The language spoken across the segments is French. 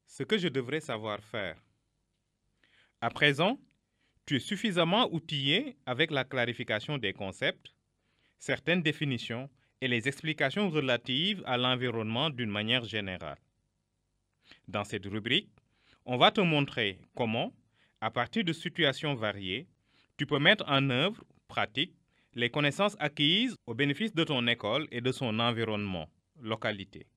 Ce que je devrais savoir faire. À présent, tu es suffisamment outillé avec la clarification des concepts, certaines définitions et les explications relatives à l'environnement d'une manière générale. Dans cette rubrique, on va te montrer comment, à partir de situations variées, tu peux mettre en œuvre, pratique, les connaissances acquises au bénéfice de ton école et de son environnement, localité.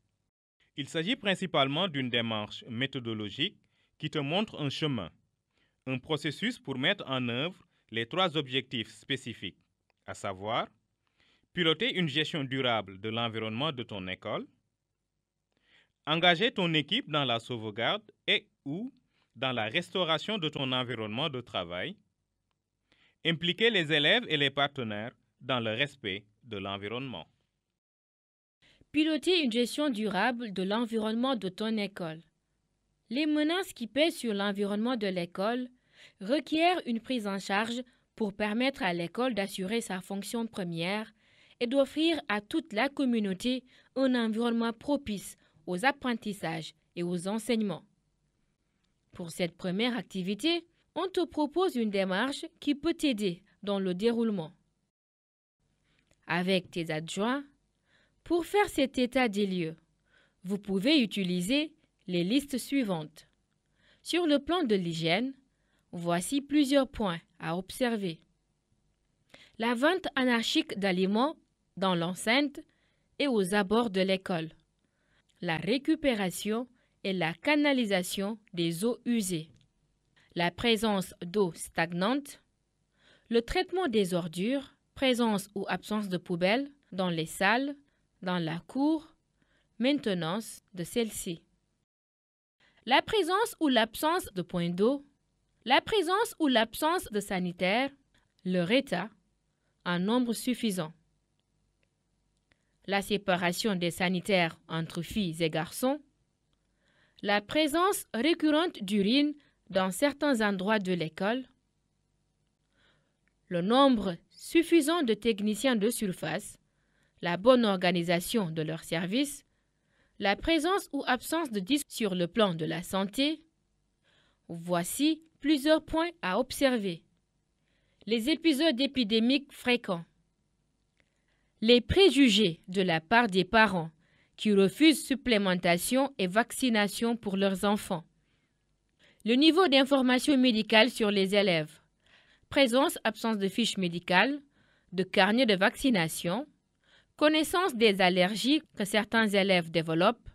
Il s'agit principalement d'une démarche méthodologique qui te montre un chemin, un processus pour mettre en œuvre les 3 objectifs spécifiques, à savoir piloter une gestion durable de l'environnement de ton école, engager ton équipe dans la sauvegarde et ou dans la restauration de ton environnement de travail, impliquer les élèves et les partenaires dans le respect de l'environnement. Piloter une gestion durable de l'environnement de ton école. Les menaces qui pèsent sur l'environnement de l'école requièrent une prise en charge pour permettre à l'école d'assurer sa fonction première et d'offrir à toute la communauté un environnement propice aux apprentissages et aux enseignements. Pour cette première activité, on te propose une démarche qui peut t'aider dans le déroulement. Avec tes adjoints, pour faire cet état des lieux, vous pouvez utiliser les listes suivantes. Sur le plan de l'hygiène, voici plusieurs points à observer. La vente anarchique d'aliments dans l'enceinte et aux abords de l'école. La récupération et la canalisation des eaux usées. La présence d'eau stagnante. Le traitement des ordures, présence ou absence de poubelles dans les salles, dans la cour, maintenance de celle-ci. La présence ou l'absence de points d'eau, la présence ou l'absence de sanitaires, leur état, en nombre suffisant. La séparation des sanitaires entre filles et garçons, la présence récurrente d'urine dans certains endroits de l'école, le nombre suffisant de techniciens de surface, la bonne organisation de leurs services, la présence ou absence de disques sur le plan de la santé. Voici plusieurs points à observer. Les épisodes épidémiques fréquents. Les préjugés de la part des parents qui refusent supplémentation et vaccination pour leurs enfants. Le niveau d'information médicale sur les élèves. Présence, absence de fiches médicales, de carnet de vaccination, connaissance des allergies que certains élèves développent,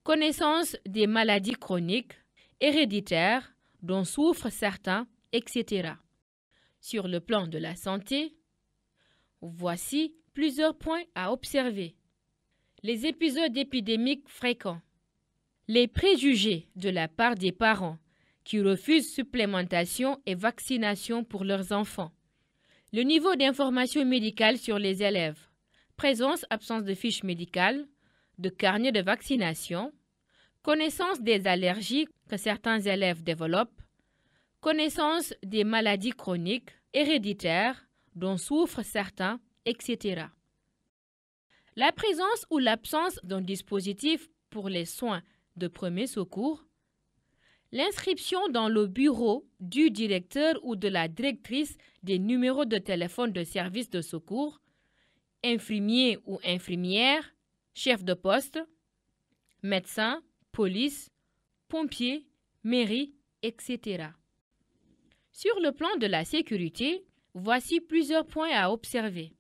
connaissance des maladies chroniques, héréditaires dont souffrent certains, etc. Sur le plan de la santé, voici plusieurs points à observer. Les épisodes épidémiques fréquents. Les préjugés de la part des parents qui refusent supplémentation et vaccination pour leurs enfants. Le niveau d'information médicale sur les élèves. Présence, absence de fiches médicales, de carnet de vaccination, connaissance des allergies que certains élèves développent, connaissance des maladies chroniques, héréditaires dont souffrent certains, etc. La présence ou l'absence d'un dispositif pour les soins de premier secours, l'inscription dans le bureau du directeur ou de la directrice des numéros de téléphone de service de secours, infirmier ou infirmière, chef de poste, médecin, police, pompier, mairie, etc. Sur le plan de la sécurité, voici plusieurs points à observer.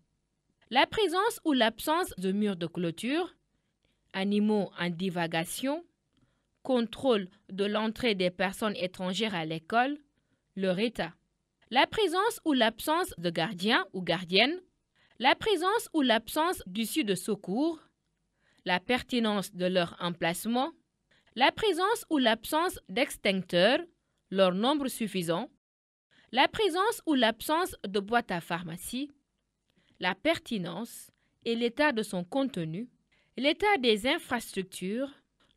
La présence ou l'absence de murs de clôture, animaux en divagation, contrôle de l'entrée des personnes étrangères à l'école, leur état. La présence ou l'absence de gardiens ou gardiennes, la présence ou l'absence d'issue de secours, la pertinence de leur emplacement, la présence ou l'absence d'extincteurs, leur nombre suffisant, la présence ou l'absence de boîte à pharmacie, la pertinence et l'état de son contenu, l'état des infrastructures,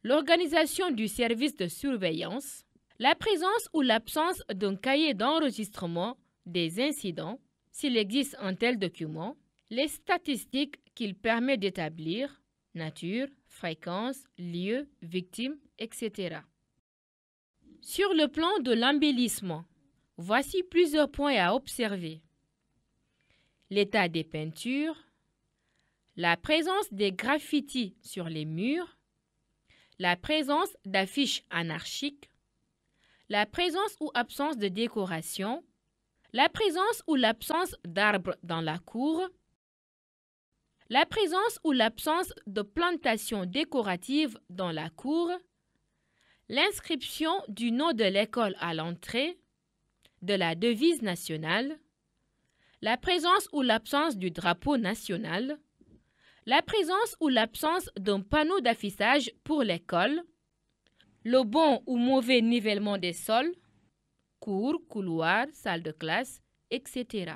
l'organisation du service de surveillance, la présence ou l'absence d'un cahier d'enregistrement des incidents, s'il existe un tel document, les statistiques qu'il permet d'établir, nature, fréquence, lieu, victime, etc. Sur le plan de l'embellissement, voici plusieurs points à observer. L'état des peintures, la présence des graffitis sur les murs, la présence d'affiches anarchiques, la présence ou absence de décoration, la présence ou l'absence d'arbres dans la cour, la présence ou l'absence de plantations décoratives dans la cour, l'inscription du nom de l'école à l'entrée, de la devise nationale, la présence ou l'absence du drapeau national, la présence ou l'absence d'un panneau d'affichage pour l'école, le bon ou mauvais nivellement des sols, cours, couloirs, salle de classe, etc.